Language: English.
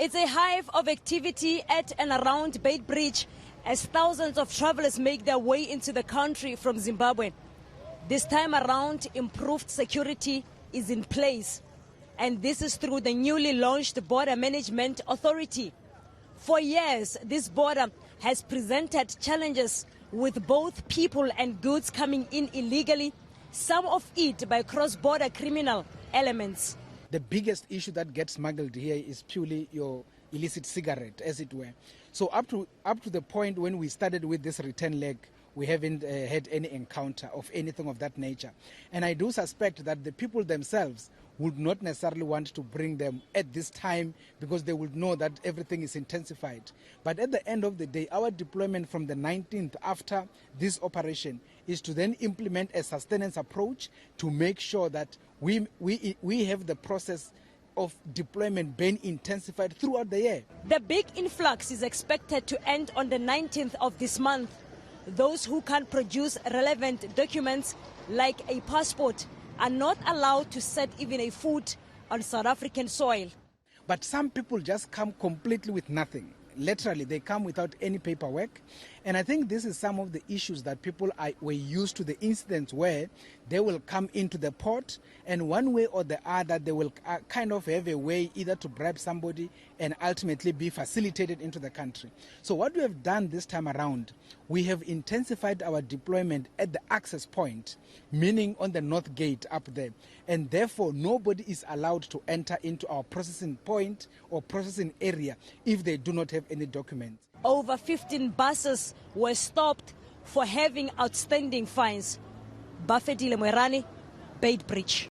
It's a hive of activity at and around Beitbridge as thousands of travelers make their way into the country from Zimbabwe. This time around, improved security is in place, and this is through the newly launched Border Management Authority. For years, this border has presented challenges with both people and goods coming in illegally, some of it by cross-border criminal elements. The biggest issue that gets smuggled here is purely your illicit cigarette, as it were. So up to the point when we started with this return leg, we haven't had any encounter of anything of that nature. And I do suspect that the people themselves would not necessarily want to bring them at this time because they would know that everything is intensified. But at the end of the day, our deployment from the 19th after this operation is to then implement a sustenance approach to make sure that we have the process of deployment being intensified throughout the year. The big influx is expected to end on the 19th of this month. Those who can't produce relevant documents like a passport are not allowed to set even a foot on South African soil. But some people just come completely with nothing. Literally, they come without any paperwork. And I think this is some of the issues that people were used to, the incidents where they will come into the port and one way or the other they will kind of have a way either to bribe somebody and ultimately be facilitated into the country. So what we have done this time around, we have intensified our deployment at the access point, meaning on the north gate up there. And therefore, nobody is allowed to enter into our processing point or processing area if they do not have any documents. Over 15 buses were stopped for having outstanding fines. Bafedile Moerane, Beitbridge.